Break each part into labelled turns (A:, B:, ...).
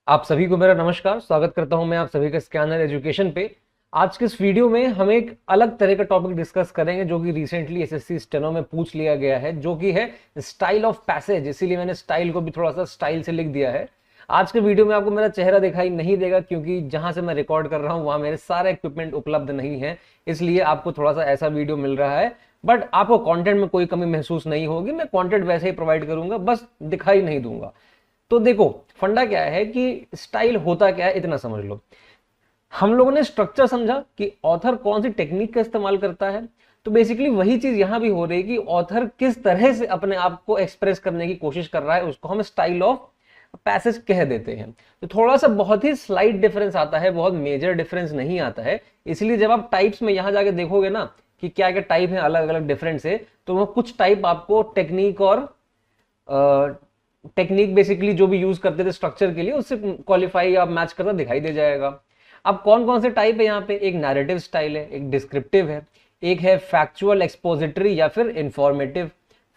A: आप सभी को मेरा नमस्कार। स्वागत करता हूं मैं आप सभी का स्कैनर एजुकेशन पे। आज के इस वीडियो में हम एक अलग तरह का टॉपिक डिस्कस करेंगे जो कि रिसेंटली एसएससी स्टेनो में पूछ लिया गया है, जो कि है स्टाइल ऑफ पैसेज। इसीलिए मैंने स्टाइल को भी थोड़ा सा स्टाइल से लिख दिया है। आज के वीडियो में आपको मेरा चेहरा दिखाई नहीं देगा क्योंकि जहां से मैं रिकॉर्ड कर रहा हूं वहां मेरे सारे इक्विपमेंट उपलब्ध नहीं है, इसलिए आपको थोड़ा सा ऐसा वीडियो मिल रहा है। बट आपको कंटेंट में कोई कमी महसूस नहीं होगी, मैं कंटेंट वैसे ही प्रोवाइड करूंगा, बस दिखाई नहीं दूंगा। तो देखो, फंडा क्या है कि स्टाइल होता क्या है इतना समझ लो। हम लोगों ने स्ट्रक्चर समझा कि ऑथर कौन सी टेक्निक का इस्तेमाल करता है, तो बेसिकली वही चीज यहां भी हो रही है कि ऑथर किस तरह से अपने आप को एक्सप्रेस करने की कोशिश कर रहा है, उसको हम स्टाइल ऑफ पैसेज कह देते हैं। तो थोड़ा सा बहुत ही स्लाइट डिफरेंस आता है, बहुत मेजर डिफरेंस नहीं आता है। इसलिए जब आप टाइप्स में यहां जाके देखोगे ना कि क्या क्या टाइप है अलग अलग डिफरेंट से, तो वो कुछ टाइप आपको टेक्निक और टेक्निक बेसिकली जो भी यूज करते थे स्ट्रक्चर के लिए, उससे क्वालिफाई या मैच करता दिखाई दे जाएगा। अब कौन कौन से टाइप है यहाँ पे, एक नैरेटिव स्टाइल है, एक डिस्क्रिप्टिव है, एक है फैक्चुअल एक्सपोजिटरी या फिर इंफॉर्मेटिव,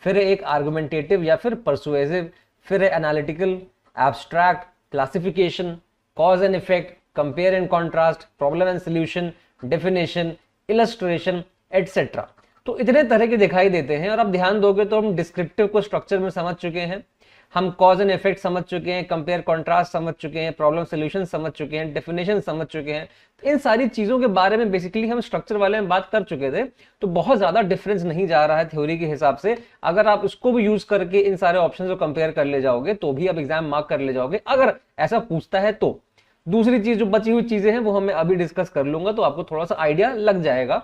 A: फिर है एक आर्गुमेंटेटिव या फिर परसुएसिव, फिर है analytical, abstract, classification, cause and effect, compare and contrast, problem and solution, definition, illustration, etcetera. तो इतने तरह के दिखाई देते हैं। और अब ध्यान दोगे तो हम डिस्क्रिप्टिव को स्ट्रक्चर में समझ चुके हैं, हम कॉज एंड इफेक्ट समझ चुके हैं, कंपेयर कॉन्ट्रास्ट समझ चुके हैं, प्रॉब्लम सोल्यूशन समझ चुके हैं, डेफिनेशन समझ चुके हैं। तो इन सारी चीजों के बारे में बेसिकली हम स्ट्रक्चर वाले में बात कर चुके थे। तो बहुत ज्यादा डिफरेंस नहीं जा रहा है थ्योरी के हिसाब से। अगर आप उसको भी यूज करके इन सारे ऑप्शन को कंपेयर कर ले जाओगे तो भी आप एग्जाम मार्क कर ले जाओगे, अगर ऐसा पूछता है तो। दूसरी चीज जो बची हुई चीजें हैं वो हमें अभी डिस्कस कर लूंगा, तो आपको थोड़ा सा आइडिया लग जाएगा।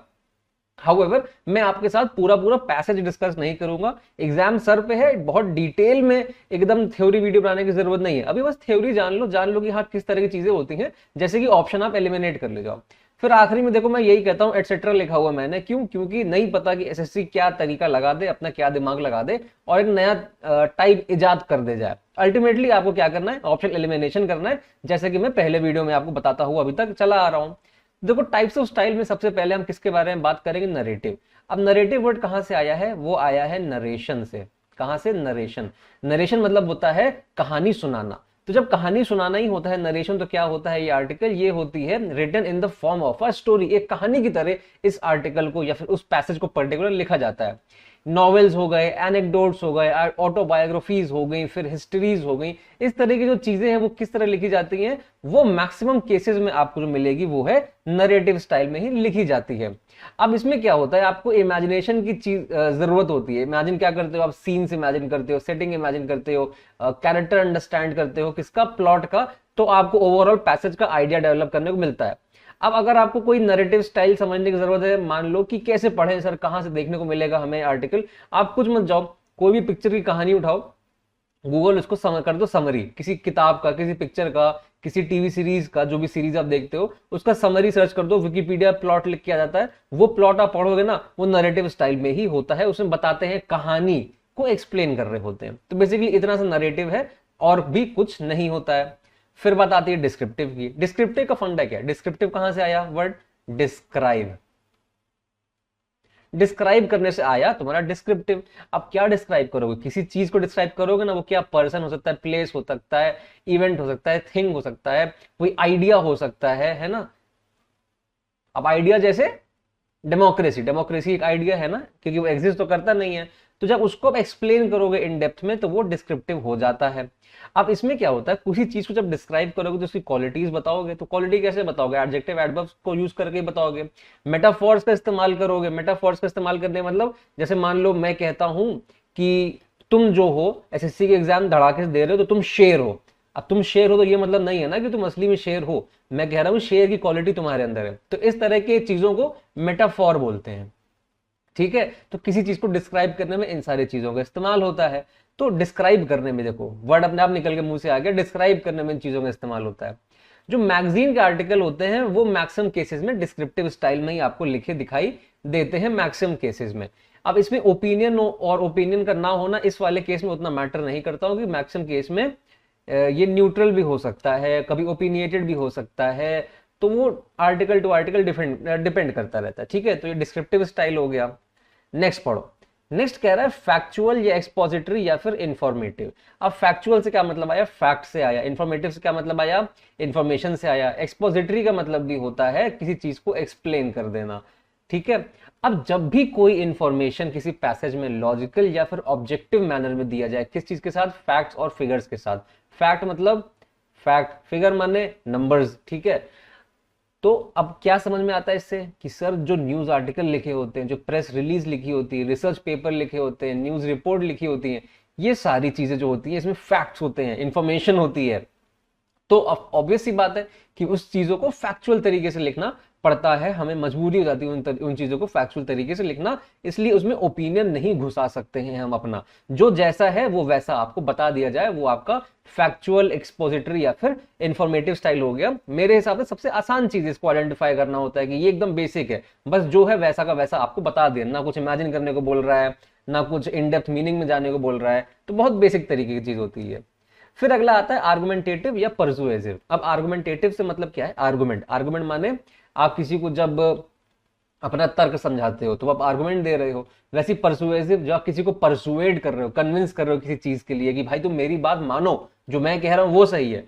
A: हाउएवर मैं आपके साथ पूरा पूरा पैसेज डिस्कस नहीं करूंगा, एग्जाम सर पे है, बहुत डिटेल में एकदम थ्योरी वीडियो बनाने की जरूरत नहीं है। अभी बस थ्योरी जान लो कि हाँ किस तरह की चीजें होती हैं, जैसे कि ऑप्शन आप एलिमिनेट कर ले जाओ। फिर आखिरी में देखो मैं यही कहता हूं एटसेट्रा लिखा हुआ मैंने, क्यों? क्योंकि नहीं पता कि एसएससी क्या तरीका लगा दे, अपना क्या दिमाग लगा दे और एक नया टाइप इजाद कर दे जाए। अल्टीमेटली आपको क्या करना है, ऑप्शन एलिमिनेशन करना है, जैसे कि मैं पहले वीडियो में आपको बताता हुआ अभी तक चला आ रहा हूं। देखो टाइप्स ऑफ स्टाइल में सबसे पहले हम किसके बारे में बात करेंगे, नरेटिव। अब नरेटिव वर्ड कहां से आया है, वो आया है नरेशन से। कहां से? नरेशन। नरेशन मतलब होता है कहानी सुनाना। तो जब कहानी सुनाना ही होता है नरेशन, तो क्या होता है ये आर्टिकल, ये होती है written in the form of a story. एक कहानी की तरह इस आर्टिकल को या फिर उस पैसेज को पर्टिकुलर लिखा जाता है। नॉवेल्स हो गए, एनेक्डोट्स हो गए, ऑटोबायोग्राफीज हो गई, फिर हिस्ट्रीज हो गई, इस तरह की जो चीजें हैं वो किस तरह लिखी जाती हैं, वो मैक्सिमम केसेस में आपको जो मिलेगी वो है नरेटिव स्टाइल में ही लिखी जाती है। अब इसमें क्या होता है, आपको इमेजिनेशन की चीज जरूरत होती है। इमेजिन क्या करते हो आप, सीन्स इमेजिन करते हो, सेटिंग इमेजिन करते हो, कैरेक्टर अंडरस्टैंड करते हो, किसका, प्लॉट का। तो आपको ओवरऑल पैसेज का आइडिया डेवलप करने को मिलता है। अब अगर आपको कोई नैरेटिव स्टाइल समझने की जरूरत है, मान लो कि कैसे पढ़ें सर, कहां से देखने को मिलेगा हमें आर्टिकल, आप कुछ मत जाओ, कोई भी पिक्चर की कहानी उठाओ, गूगल उसको कर दो समरी, किसी किताब का, किसी पिक्चर का, किसी टीवी सीरीज का, जो भी सीरीज आप देखते हो उसका समरी सर्च कर दो, विकिपीडिया प्लॉट लिख के आ जाता है। वो प्लॉट आप पढ़ोगे ना, वो नैरेटिव स्टाइल में ही होता है, उसमें बताते हैं, कहानी को एक्सप्लेन कर रहे होते हैं। तो बेसिकली इतना सा नैरेटिव है और भी कुछ नहीं होता है। फिर बात आती है डिस्क्रिप्टिव की। डिस्क्रिप्टिव का फंडा क्या है, डिस्क्रिप्टिव कहां से आया वर्ड, डिस्क्राइब। डिस्क्राइब करने से आया तुम्हारा डिस्क्रिप्टिव। अब क्या डिस्क्राइब करोगे, किसी चीज को डिस्क्राइब करोगे ना, वो क्या, पर्सन हो सकता है, प्लेस हो सकता है, इवेंट हो सकता है, थिंग हो सकता है, कोई आइडिया हो सकता है ना। अब आइडिया जैसे डेमोक्रेसी, डेमोक्रेसी एक आइडिया है ना, क्योंकि वो एग्जिस्ट तो करता नहीं है। तो जब उसको आप एक्सप्लेन करोगे इन डेप्थ में तो वो डिस्क्रिप्टिव हो जाता है। अब इसमें क्या होता है, किसी चीज को जब डिस्क्राइब करोगे तो उसकी क्वालिटीज बताओगे। तो क्वालिटी कैसे बताओगे, एडजेक्टिव एडवर्ब्स को यूज करके बताओगे। मेटाफॉर्स का इस्तेमाल करोगे। मेटाफॉर्स का इस्तेमाल करने मतलब, जैसे मान लो मैं कहता हूं कि तुम जो हो एसएससी के एग्जाम धड़ाके से दे रहे हो, तो तुम शेर हो। अब तुम शेर हो तो ये मतलब नहीं है ना कि तुम असली में शेर हो, मैं कह रहा हूं शेर की क्वालिटी तुम्हारे अंदर है। तो इस तरह के चीजों को मेटाफॉर बोलते हैं। ठीक है, तो किसी चीज को डिस्क्राइब करने में इन सारी चीजों का इस्तेमाल होता है। तो डिस्क्राइब करने में देखो वर्ड अपने आप निकल के मुंह से आ गया, डिस्क्राइब करने में इन चीजों का इस्तेमाल होता है। जो मैगजीन के आर्टिकल होते हैं वो मैक्सिमम केसेस में डिस्क्रिप्टिव स्टाइल में ही आपको लिखे दिखाई देते हैं, मैक्सिमम केसेस में। अब इसमें ओपिनियन और ओपिनियन का ना होना इस वाले केस में उतना मैटर नहीं करता हूं, कि मैक्सिमम केस में ये न्यूट्रल भी हो सकता है, कभी ओपिनिएटेड भी हो सकता है। तो वो आर्टिकल टू आर्टिकल डिपेंड करता रहता है। ठीक है, तो ये डिस्क्रिप्टिव स्टाइल हो गया। नेक्स्ट पढ़ो, नेक्स्ट कह रहा है फैक्चुअल या एक्सपोजिटरी या फिर इंफॉर्मेटिव। अब फैक्चुअल से क्या मतलब आया, फैक्ट से आया। इंफॉर्मेटिव से क्या मतलब आया, इंफॉर्मेशन से आया। एक्सपोजिटरी का मतलब भी होता है किसी चीज को एक्सप्लेन कर देना, ठीक है। अब जब भी कोई इंफॉर्मेशन किसी पैसेज में लॉजिकल या फिर ऑब्जेक्टिव मैनर में दिया जाए, किस चीज के साथ, फैक्ट्स और फिगर्स के साथ। फैक्ट मतलब फैक्ट, फिगर माने नंबर्स, ठीक है। तो अब क्या समझ में आता है इससे कि सर जो न्यूज आर्टिकल लिखे होते हैं, जो प्रेस रिलीज लिखी होती है, रिसर्च पेपर लिखे होते हैं, न्यूज रिपोर्ट लिखी होती है, ये सारी चीजें जो होती हैं इसमें फैक्ट्स होते हैं, इंफॉर्मेशन होती है। तो ऑब्वियस सी बात है कि उस चीजों को फैक्चुअल तरीके से लिखना पड़ता है, हमें मजबूरी हो जाती है उन चीजों को फैक्चुअल तरीके से लिखना, इसलिए उसमें ओपिनियन नहीं घुसा सकते हैं हम अपना। जो जैसा है वो वैसा आपको बता दिया जाए, वो आपका फैक्चुअल एक्सपोजिटरी या फिर इंफॉर्मेटिव स्टाइल हो गया। मेरे हिसाब से सबसे आसान चीज इसको आइडेंटिफाई करना होता है कि ये एकदम बेसिक है, बस जो है वैसा का वैसा आपको बता दिया, ना कुछ इमेजिन करने को बोल रहा है, ना कुछ इन डेप्थ मीनिंग में जाने को बोल रहा है, तो बहुत बेसिक तरीके की चीज होती है। फिर अगला आता है आर्गुमेंटेटिव या परसुएसिव। अब आर्गुमेंटेटिव से मतलब क्या है, आर्गुमेंट, आर्गुमेंट माने आप किसी को जब अपना तर्क समझाते हो तो आप आर्गुमेंट दे रहे हो। वैसे परसुएसिव, जो आप किसी को परसुएड कर रहे हो, कन्विंस कर रहे हो किसी चीज के लिए कि भाई तुम मेरी बात मानो, जो मैं कह रहा हूं वो सही है।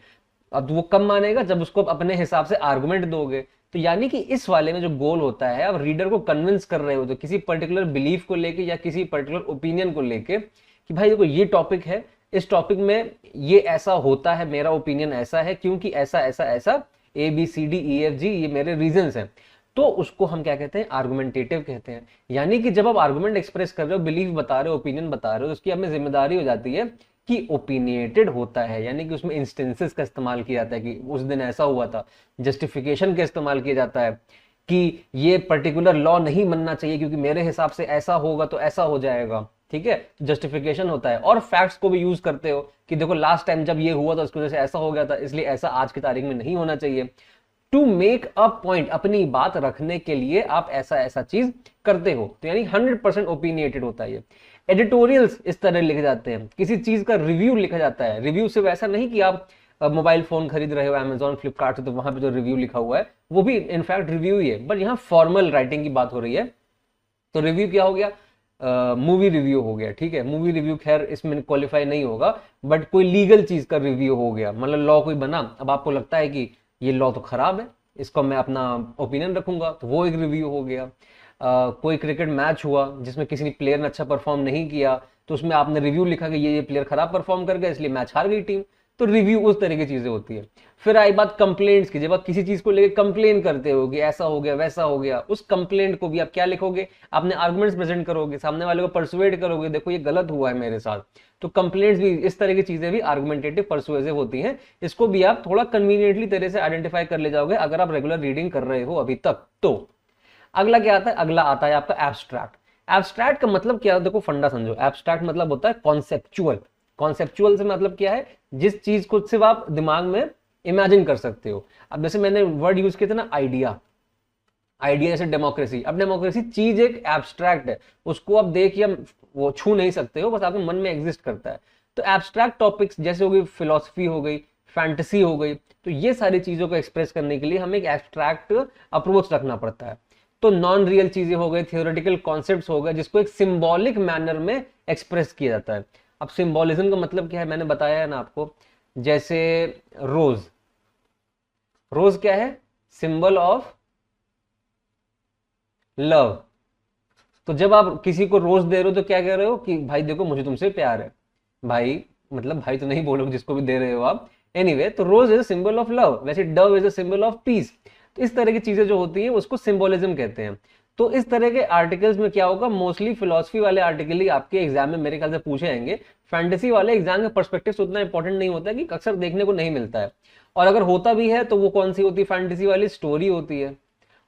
A: अब वो कब मानेगा, जब उसको अपने हिसाब से आर्गुमेंट दोगे। तो यानी कि इस वाले में जो गोल होता है, आप रीडर को कन्विंस कर रहे हो तो किसी पर्टिकुलर बिलीफ को लेके या किसी पर्टिकुलर ओपिनियन को लेके कि भाई देखो ये टॉपिक है, इस टॉपिक में ये ऐसा होता है, मेरा ओपिनियन ऐसा है क्योंकि ऐसा ऐसा ऐसा ABCDEFG ये मेरे रीजंस हैं। तो उसको हम क्या कहते हैं, आर्गुमेंटेटिव कहते हैं। यानी कि जब आप आर्गुमेंट एक्सप्रेस कर रहे हो, बिलीफ बता रहे हो, ओपिनियन बता रहे हो, उसकी हमें जिम्मेदारी हो जाती है कि ओपिनिएटेड होता है, यानी कि उसमें इंस्टेंसेस का इस्तेमाल किया जाता है कि उस दिन ऐसा हुआ था। जस्टिफिकेशन का इस्तेमाल किया जाता है कि ये पर्टिकुलर लॉ नहीं बनना चाहिए क्योंकि मेरे हिसाब से ऐसा होगा तो ऐसा हो जाएगा, ठीक है, जस्टिफिकेशन होता है। और फैक्ट्स को भी यूज करते हो कि देखो लास्ट टाइम जब ये हुआ था उसकी वजह से ऐसा हो गया था, इसलिए ऐसा आज की तारीख में नहीं होना चाहिए। टू मेक अ पॉइंट, अपनी बात रखने के लिए आप ऐसा ऐसा चीज करते हो, तो यानी 100% ओपिनिएटेड होता है ये। एडिटोरियल्स इस तरह लिखे जाते हैं, किसी चीज का रिव्यू लिखा जाता है। रिव्यू सिर्फ ऐसा नहीं कि आप मोबाइल फोन खरीद रहे हो अमेजॉन फ्लिपकार्ट से तो वहां पे जो रिव्यू लिखा हुआ है वो भी इनफैक्ट रिव्यू ही है, बट यहाँ फॉर्मल राइटिंग की बात हो रही है। तो रिव्यू क्या हो गया, मूवी रिव्यू हो गया, ठीक है। मूवी रिव्यू खैर इसमें क्वालिफाई नहीं होगा, बट कोई लीगल चीज का रिव्यू हो गया, मतलब लॉ कोई बना, अब आपको लगता है कि ये लॉ तो खराब है, इसको मैं अपना ओपिनियन रखूंगा, तो वो एक रिव्यू हो गया। कोई क्रिकेट मैच हुआ जिसमें किसी प्लेयर ने अच्छा परफॉर्म नहीं किया, तो उसमें आपने रिव्यू लिखा कि ये प्लेयर खराब परफॉर्म कर गया इसलिए मैच हार गई टीम, तो रिव्यू उस तरह की चीजें होती है। फिर आई बात कंप्लेंट्स की, जब आप किसी चीज को लेकर कंप्लेन करते हो कि ऐसा हो गया वैसा हो गया, उस कंप्लेंट को भी आप क्या लिखोगे, आपने आर्गुमेंट्स प्रेजेंट करोगे, सामने वाले को परसुएड करोगे, देखो ये गलत हुआ है मेरे साथ। तो कंप्लेंट्स भी, इस तरह की चीजें भी आर्गुमेंटेटिव परसुएसिव होती हैं। इसको भी आप थोड़ा कन्वीनियंटली तरह से आइडेंटिफाई कर ले जाओगे अगर आप रेगुलर रीडिंग कर रहे हो अभी तक। तो अगला क्या आता है, अगला आता है आपका एब्स्ट्रैक्ट। एब्स्ट्रैक्ट का मतलब क्या है, देखो फंडा समझो। एब्स्ट्रैक्ट मतलब होता है कॉन्सेप्चुअल। कॉन्सेप्चुअल से मतलब क्या है, जिस चीज को सिर्फ आप दिमाग में इमेजिन कर सकते हो। अब जैसे मैंने वर्ड यूज किया था ना, आइडिया, आइडिया जैसे डेमोक्रेसी। अब डेमोक्रेसी चीज एक एब्स्ट्रैक्ट है, उसको आप देख या वो छू नहीं सकते हो, बस आपके मन में एग्जिस्ट करता है। तो एब्स्ट्रैक्ट टॉपिक्स जैसे हो गई फिलॉसफी हो गई, फैंटेसी हो गई, तो ये सारी चीजों को एक्सप्रेस करने के लिए हमें एक एब्स्ट्रैक्ट अप्रोच रखना पड़ता है। तो नॉन रियल चीजें हो गई, थियोरेटिकल कॉन्सेप्ट्स हो गए, जिसको एक सिंबॉलिक मैनर में एक्सप्रेस किया जाता है। अब सिंबॉलिज्म का मतलब क्या है, मैंने बताया है ना आपको। जैसे रोज, रोज क्या है, सिंबल ऑफ लव। तो जब आप किसी को रोज दे रहे हो तो क्या कह रहे हो कि भाई देखो मुझे तुमसे प्यार है। भाई मतलब भाई तो नहीं बोलोगे जिसको भी दे रहे हो आप, एनीवे। तो rose is a symbol of love, वैसे dove is a symbol of peace. तो इस तरह की चीजें जो होती हैं उसको सिंबोलिज्म कहते हैं। तो इस तरह के आर्टिकल्स में क्या होगा, मोस्टली फिलोसफी वाले आर्टिकल ही आपके एग्जाम में मेरे ख्याल से पूछे जाएंगे। फैंटेसी वाले एग्जाम के पर्सपेक्टिव से उतना इंपॉर्टेंट नहीं होता है कि अक्सर देखने को नहीं मिलता है, और अगर होता भी है तो वो कौन सी होती है, फैंटेसी वाली स्टोरी होती है।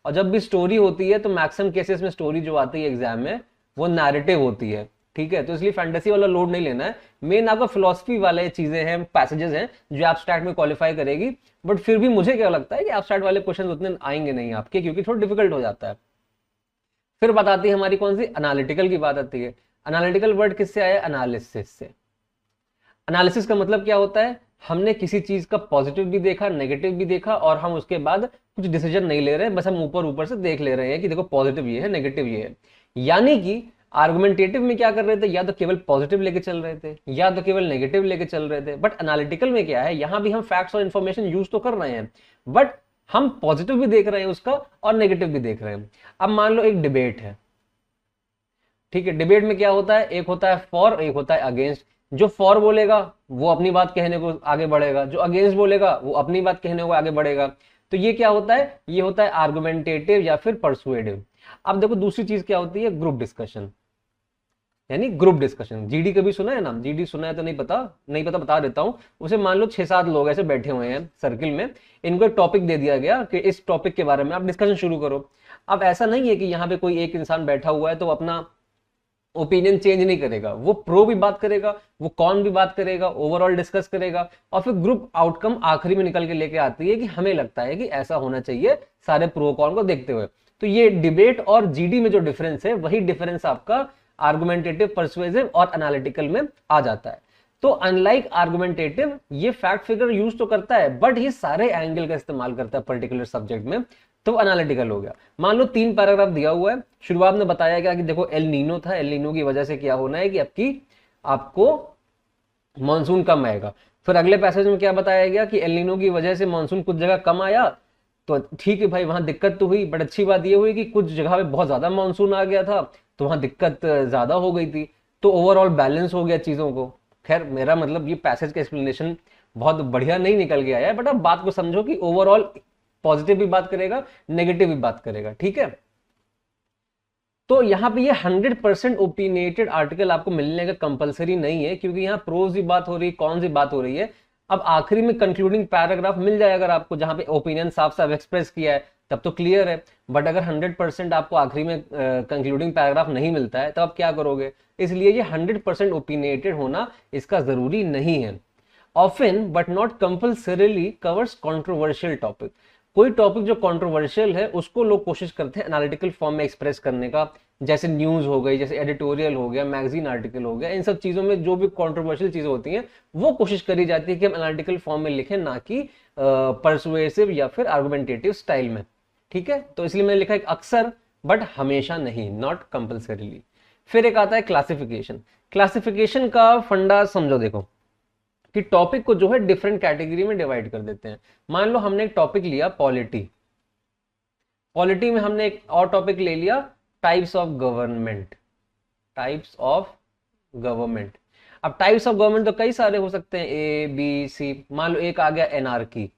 A: और जब भी स्टोरी होती है तो मैक्सिमम केसेस में स्टोरी जो आती है एग्जाम में वो नैरेटिव होती है, ठीक है। तो इसलिए फैंटेसी वाला लोड नहीं लेना है। मेन आपका फिलोसफी वाले चीजें हैं, पैसेजेस हैं जो एब्स्ट्रैक्ट में क्वालिफाई करेगी। बट फिर भी मुझे क्या लगता है कि एब्स्ट्रैक्ट वाले क्वेश्चन उतने आएंगे नहीं आपके, क्योंकि थोड़ा डिफिकल्ट हो जाता है। फिर बात आती है हमारी कौन सी, एनालिटिकल की बात आती है। एनालिटिकल वर्ड किससे आया, एनालिसिस से। एनालिसिस का मतलब क्या होता है, हमने किसी चीज का पॉजिटिव भी देखा, नेगेटिव भी देखा, और हम उसके बाद कुछ डिसीजन नहीं ले रहे हैं, बस हम ऊपर ऊपर से देख ले रहे हैं कि देखो पॉजिटिव ये है, नेगेटिव ये है। यानी कि आर्गुमेंटेटिव में क्या कर रहे थे, या तो केवल पॉजिटिव लेके चल रहे थे या तो केवल नेगेटिव लेके चल रहे थे। बट एनालिटिकल में क्या है, यहां भी हम फैक्ट्स और इन्फॉर्मेशन यूज तो कर रहे हैं, बट हम पॉजिटिव भी देख रहे हैं उसका और नेगेटिव भी देख रहे हैं। अब मान लो एक डिबेट है, ठीक है, डिबेट में क्या होता है, एक होता है फॉर, एक होता है अगेंस्ट। जो फॉर बोलेगा वो अपनी बात कहने को आगे बढ़ेगा, जो अगेंस्ट बोलेगा वो अपनी बात कहने को आगे बढ़ेगा। तो ये क्या होता है, ये होता है आर्गुमेंटेटिव या फिर परसुएडिव। अब देखो दूसरी चीज क्या होती है, ग्रुप डिस्कशन, यानी ग्रुप डिस्कशन। जीडी कभी सुना है नाम, जीडी सुना है तो नहीं पता, नहीं पता बता देता हूं। उसे मान लो 6-7 लोग ऐसे बैठे हुए हैं सर्किल में, इनको एक टॉपिक दे दिया गया कि इस टॉपिक के बारे में आप डिस्कशन शुरू करो। अब ऐसा नहीं है कि यहाँ पे कोई एक इंसान बैठा हुआ है तो अपना ओपिनियन चेंज नहीं करेगा, वो प्रो भी बात करेगा, वो कॉन भी बात करेगा, ओवरऑल डिस्कस करेगा, और फिर ग्रुप आउटकम आखिरी में निकल के लेके आती है कि हमें लगता है कि ऐसा होना चाहिए सारे प्रो कॉन को देखते हुए। तो ये डिबेट और जीडी में जो डिफरेंस है, वही डिफरेंस आपका आर्गुमेंटेटिव, परसुएसिव और एनालिटिकल में आ जाता है। तो अनलाइक आर्गुमेंटेटिव, ये फैक्ट फिगर यूज तो करता है बट ये सारे एंगल का इस्तेमाल करता है पर्टिकुलर सब्जेक्ट में, तो एनालिटिकल हो गया। मान लो 3 पैराग्राफ दिया हुआ है, शुरुआत में बताया गया कि देखो एल नीनो था, एल नीनो की वजह से क्या होना है कि आपको मानसून कम आएगा। फिर अगले पैसेज में क्या बताया गया कि एल नीनो की वजह से मानसून कुछ जगह कम आया, तो ठीक है भाई, वहां दिक्कत तो हुई, बट अच्छी बात यह हुई कि कुछ जगह पे बहुत ज्यादा मानसून आ गया था, तो वहां दिक्कत ज्यादा हो गई थी, तो ओवरऑल बैलेंस हो गया चीजों को। खैर मेरा मतलब ये पैसेज का एक्सप्लेनेशन बहुत बढ़िया नहीं निकल के आया है, बट अब बात को समझो कि ओवरऑल पॉजिटिव भी बात करेगा, नेगेटिव भी बात करेगा, ठीक है। तो यहाँ पे ये 100% ओपिनियटेड आर्टिकल आपको मिलने का कंपलसरी नहीं है, क्योंकि यहाँ प्रोज की बात हो रही है, कौन सी बात हो रही है। अब आखिरी में कंक्लूडिंग पैराग्राफ मिल जाए अगर आपको, जहां पे ओपिनियन साफ साफ एक्सप्रेस किया है, तब तो क्लियर है। बट अगर 100% आपको आखिरी में कंक्लूडिंग पैराग्राफ नहीं मिलता है, तो आप क्या करोगे। इसलिए ये 100% ओपिनियटेड होना इसका जरूरी नहीं है। Often but not compulsorily covers controversial topic. कोई टॉपिक जो कंट्रोवर्शियल है उसको लोग कोशिश करते हैं एनालिटिकल फॉर्म में एक्सप्रेस करने का, जैसे न्यूज हो गई, जैसे एडिटोरियल हो गया, मैगजीन आर्टिकल हो गया। इन सब चीजों में जो भी कंट्रोवर्शियल चीजें होती हैं वो कोशिश करी जाती है कि हम एनालिटिकल फॉर्म में लिखें, ना कि परसुएसिव या फिर आर्गुमेंटेटिव स्टाइल में, ठीक है। तो इसलिए मैंने लिखा है अक्सर बट हमेशा नहीं, नॉट कंपल्सरीली। फिर एक आता है क्लासिफिकेशन। क्लासिफिकेशन का फंडा समझो, देखो कि टॉपिक को जो है डिफरेंट कैटेगरी में डिवाइड कर देते हैं। मान लो हमने एक टॉपिक लिया पॉलिटी, पॉलिटी में हमने एक और टॉपिक ले लिया types of government, types of government. अब टाइप्स ऑफ गवर्नमेंट तो कई सारे हो सकते हैं, ए बी सी। मान लो एक आ गया एनार्की,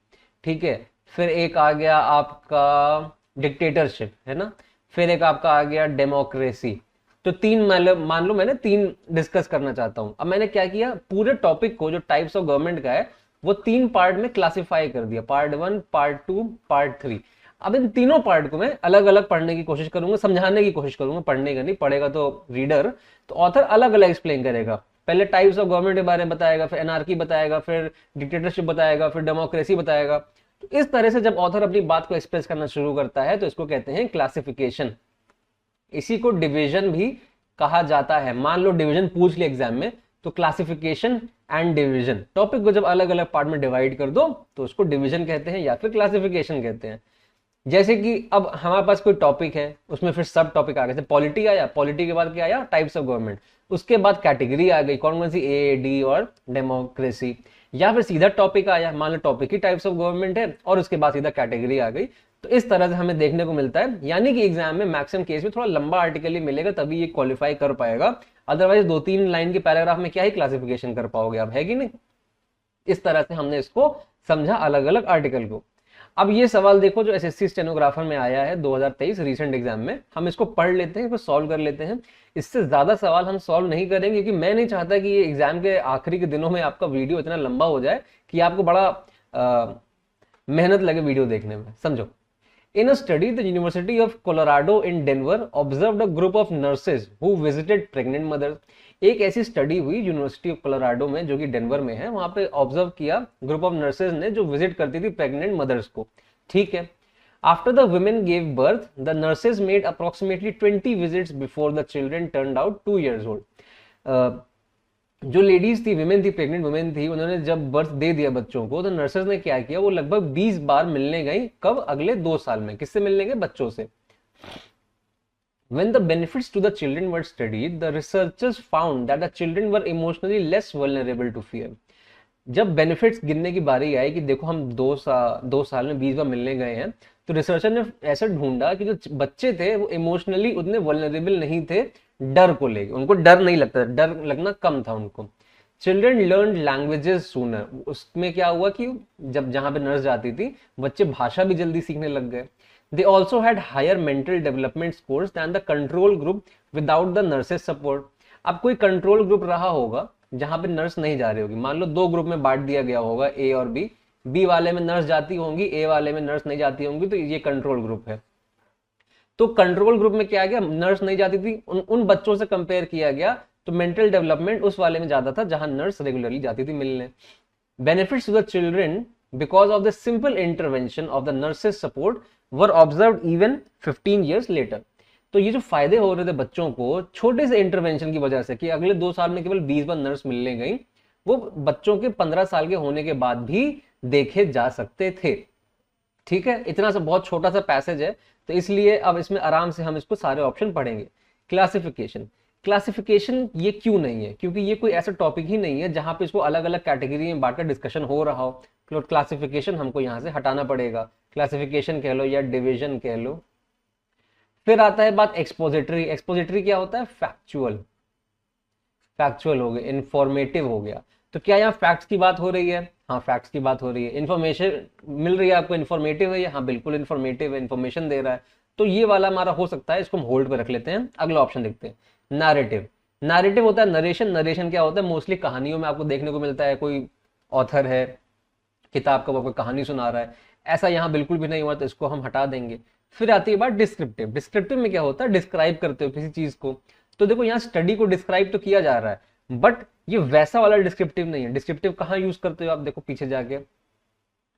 A: ठीक है, फिर एक आ गया आपका डिक्टेटरशिप, है ना, फिर एक आपका आ गया डेमोक्रेसी। तो 3 मान लो मैंने 3 डिस्कस करना चाहता हूं। अब मैंने क्या किया, पूरे टॉपिक को जो टाइप्स ऑफ गवर्नमेंट का है वो 3 पार्ट में क्लासिफाई कर दिया, पार्ट 1, पार्ट 2, पार्ट 3। अब इन तीनों पार्ट को मैं अलग अलग पढ़ने की कोशिश करूंगा, समझाने की कोशिश करूंगा, पढ़ने का नहीं, पढ़ेगा तो रीडर, तो ऑथर अलग अलग एक्सप्लेन करेगा। पहले टाइप्स ऑफ गवर्नमेंट के बारे में बताएगा, फिर एनार्की बताएगा, फिर डिक्टेटरशिप बताएगा, फिर डेमोक्रेसी बताएगा। तो इस तरह से जब ऑथर अपनी बात को एक्सप्रेस करना शुरू करता है तो इसको कहते हैं क्लासिफिकेशन। इसी को डिवीजन भी कहा जाता है। मान लो डिवीजन पूछ लिया एग्जाम में, तो क्लासिफिकेशन एंड डिवीजन, टॉपिक को जब अलग अलग पार्ट में डिवाइड कर दो तो उसको डिवीजन कहते हैं या फिर क्लासिफिकेशन कहते हैं। जैसे कि अब हमारे पास कोई टॉपिक है, उसमें फिर सब टॉपिक आ गए, जैसे पॉलिटी आया, पॉलिटी के बाद क्या आया, टाइप्स ऑफ गवर्नमेंट, उसके बाद कैटेगरी आ गई, कौन कौन सी, ए, डी और डेमोक्रेसी। या फिर सीधा टॉपिक आया, मान लो टॉपिक ही टाइप्स ऑफ गवर्नमेंट है और उसके बाद सीधा कैटेगरी आ गई। तो इस तरह से हमें देखने को मिलता है, यानी कि एग्जाम में मैक्सिमम केस में थोड़ा लंबा आर्टिकल ही मिलेगा, तभी ये क्वालिफाई कर पाएगा। अदरवाइज 2-3 लाइन के पैराग्राफ में क्या ही क्लासिफिकेशन कर पाओगे आप, है कि नहीं। इस तरह से हमने इसको समझा अलग अलग आर्टिकल को। अब ये सवाल देखो जो एसएससी स्टेनोग्राफर में आया है 2023 रीसेंट एग्जाम में, हम इसको पढ़ लेते हैं, इसको सॉल्व कर लेते हैं। इससे ज्यादा सवाल हम सॉल्व नहीं करेंगे क्योंकि मैं नहीं चाहता कि ये एग्जाम के आखिरी के दिनों में आपका वीडियो इतना लंबा हो जाए कि आपको बड़ा मेहनत लगे वीडियो देखने में। समझो, In a study, the University of Colorado in Denver observed a group of nurses who visited pregnant mothers. एक ऐसी स्टडी हुई यूनिवर्सिटी ऑफ कोलोराडो में जो कि डेनवर में है, वहां पे ऑब्जर्व किया ग्रुप ऑफ नर्सेज ने जो विजिट करती थी प्रेग्नेंट मदर्स को, ठीक है। After the women gave birth, the nurses made approximately 20 visits before the children turned out 2 years old। जो लेडीज थी, विमेन थी, प्रेग्नेंट वुमेन थी, उन्होंने जब बर्थ दे दिया बच्चों को, तो नर्सेज ने क्या किया, वो लगभग 20 बार मिलने गई। कब, अगले 2 साल में। किससे मिलने गए, बच्चों से। When the benefits to the children were studied, the researchers found that the children were emotionally less vulnerable to fear. जब बेनिफिट्स गिनने की बारी आई कि देखो हम 2 साल में 20 बार मिलने गए हैं, तो रिसर्चर ने ऐसा ढूंढा कि जो बच्चे थे वो इमोशनली उतने वल्नरेबल नहीं थे डर को लेके, उनको डर नहीं लगता, डर लगना कम था उनको। चिल्ड्रन लर्न लैंग्वेजेस सूनर, उसमें क्या हुआ कि जब जहां पे नर्स जाती थी बच्चे भाषा भी जल्दी सीखने लग गए। They also had higher mental development scores than the control group without the nurses support. अब कोई कंट्रोल ग्रुप रहा होगा जहां पे नर्स नहीं जा रही होगी, मान लो 2 ग्रुप में बांट दिया गया होगा, ए और बी, बी वाले में नर्स जाती होंगी, ए वाले में नर्स नहीं जाती होंगी, तो ये कंट्रोल ग्रुप है। तो कंट्रोल ग्रुप में क्या गया, नर्स नहीं जाती थी, उन बच्चों से कंपेयर किया गया, तो मेंटल डेवलपमेंट उस वाले में ज्यादा था जहां नर्स रेगुलरली जाती थी मिलने। Benefits to the children because of the simple intervention of the nurses support were observed even 15 years later. तो ये जो फायदे हो रहे थे बच्चों को छोटे से इंटरवेंशन की वजह से, कि अगले 2 साल में केवल 20 बार नर्स मिलने गई, वो बच्चों के 15 साल के होने के बाद भी देखे जा सकते थे। ठीक है, इतना सा बहुत छोटा सा पैसेज है, तो इसलिए अब इसमें आराम से हम इसको सारे ऑप्शन पढ़ेंगे। क्लासिफिकेशन, क्लासिफिकेशन ये क्यों नहीं है, क्योंकि ये कोई ऐसा टॉपिक ही नहीं है जहां पे इसको अलग अलग कैटेगरी में बांटकर डिस्कशन हो रहा हो। क्लासिफिकेशन हमको यहाँ से हटाना पड़ेगा, क्लासिफिकेशन कह लो या डिवीजन कह लो। फिर आता है बात एक्सपोजिटरी। एक्सपोजिटरी क्या होता है, फैक्चुअल, फैक्चुअल हो गया, इंफॉर्मेटिव हो गया। तो क्या यहाँ फैक्ट्स की बात हो रही है, हाँ फैक्ट्स की बात हो रही है। इन्फॉर्मेशन मिल रही है आपको, इन्फॉर्मेटिव है ये, हाँ बिल्कुल इन्फॉर्मेटिव है, इन्फॉर्मेशन दे रहा है, तो ये वाला हमारा हो सकता है, इसको हम होल्ड पे रख लेते हैं। अगला ऑप्शन देखते हैं, नैरेटिव। नैरेटिव होता है नरेशन। नरेशन क्या होता है, मोस्टली कहानियों में आपको देखने को मिलता है, कोई ऑथर है किताब का, वो आपको कहानी सुना रहा है, ऐसा यहाँ बिल्कुल भी नहीं हुआ, तो इसको हम हटा देंगे। फिर आती है बात डिस्क्रिप्टिव। डिस्क्रिप्टिव में क्या होता है, डिस्क्राइब करते हो किसी चीज को, तो देखो यहाँ स्टडी को डिस्क्राइब तो किया जा रहा है, बट ये वैसा वाला डिस्क्रिप्टिव नहीं है। डिस्क्रिप्टिव कहाँ यूज करते हो आप, देखो पीछे जाके,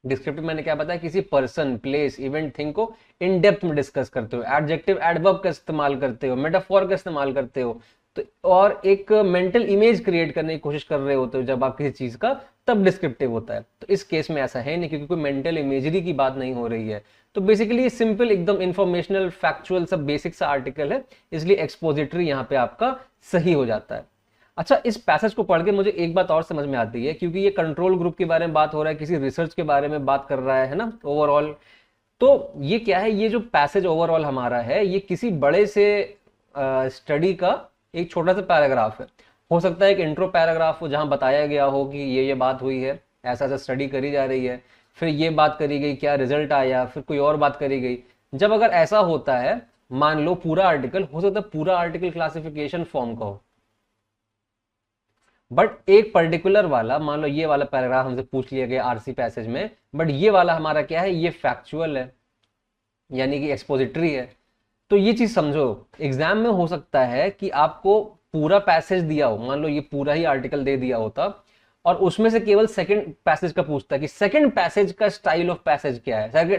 A: डिस्क्रिप्टिव मैंने क्या बताया, किसी पर्सन, प्लेस, इवेंट, थिंग को इन डेप्थ में डिस्कस करते हो, एडजेक्टिव एडवर्ब का इस्तेमाल करते हो, मेटाफोर का इस्तेमाल करते हो, तो और एक मेंटल इमेज क्रिएट करने की कोशिश कर रहे होते हो जब आप किसी चीज का, तब डिस्क्रिप्टिव होता है। तो इस केस में ऐसा है नहीं, क्योंकि कोई मेंटल इमेजरी की बात नहीं हो रही है। तो बेसिकली सिंपल एकदम इंफॉर्मेशनल फैक्चुअल सब बेसिक सा आर्टिकल है, इसलिए एक्सपोजिटरी यहाँ पे आपका सही हो जाता है। अच्छा, इस पैसेज को पढ़ के मुझे एक बात और समझ में आती है, क्योंकि ये कंट्रोल ग्रुप के बारे में बात हो रहा है, किसी रिसर्च के बारे में बात कर रहा है ना ओवरऑल, तो ये क्या है, ये जो पैसेज ओवरऑल हमारा है, ये किसी बड़े से स्टडी का एक छोटा सा पैराग्राफ है। हो सकता है एक इंट्रो पैराग्राफ हो जहां बताया गया हो कि ये बात हुई है, ऐसा ऐसा स्टडी करी जा रही है, फिर ये बात करी गई, क्या रिजल्ट आया, फिर कोई और बात करी गई। जब अगर ऐसा होता है, मान लो पूरा आर्टिकल, हो सकता है पूरा आर्टिकल क्लासिफिकेशन फॉर्म का हो, बट एक पर्टिकुलर वाला, मान लो ये वाला पैराग्राफ हमसे पूछ लिया गया आरसी पैसेज में, बट ये वाला हमारा क्या है, ये फैक्चुअल है, यानी कि एक्सपोजिटरी है। तो ये चीज समझो, एग्जाम में हो सकता है कि आपको पूरा पैसेज दिया हो, मान लो ये पूरा ही आर्टिकल दे दिया होता, और उसमें से केवल सेकंड पैसेज का पूछता है कि सेकंड पैसेज का स्टाइल ऑफ पैसेज क्या है,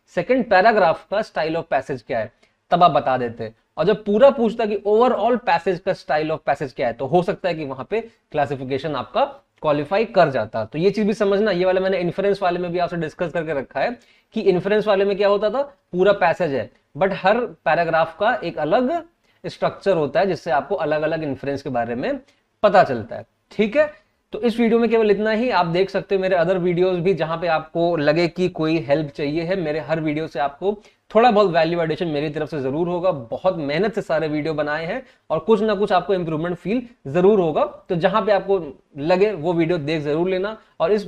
A: सेकंड पैराग्राफ का स्टाइल ऑफ पैसेज क्या है, तब आप बता देते। और जब पूरा पूछता कि ओवरऑल पैसेज का स्टाइल ऑफ पैसेज क्या है, तो हो सकता है कि वहां पे क्लासिफिकेशन आपका क्वालिफाई कर जाता। तो ये चीज भी समझना, ये वाला मैंने इन्फ्रेंस वाले में भी आपसे डिस्कस करके रखा है कि इन्फ्रेंस वाले में क्या होता था, पूरा पैसेज है, बट हर पैराग्राफ का एक अलग स्ट्रक्चर होता है, जिससे आपको अलग अलग इन्फ्रेंस के बारे में पता चलता है। ठीक है, तो इस वीडियो में केवल इतना ही। आप देख सकते हो मेरे अदर वीडियोस भी, जहां पे आपको लगे कि कोई हेल्प चाहिए है, मेरे हर वीडियो से आपको थोड़ा बहुत वैल्यू एडिशन मेरी तरफ से जरूर होगा। बहुत मेहनत से सारे वीडियो बनाए हैं और कुछ ना कुछ आपको इंप्रूवमेंट फील जरूर होगा। तो जहां पे आपको लगे वो वीडियो देख जरूर लेना, और इस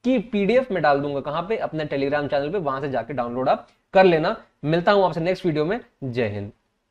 A: की पीडीएफ में डाल दूंगा कहां पे, अपने टेलीग्राम चैनल पे, वहां से जाके डाउनलोड आप कर लेना। मिलता हूं आपसे नेक्स्ट वीडियो में। जय हिंद।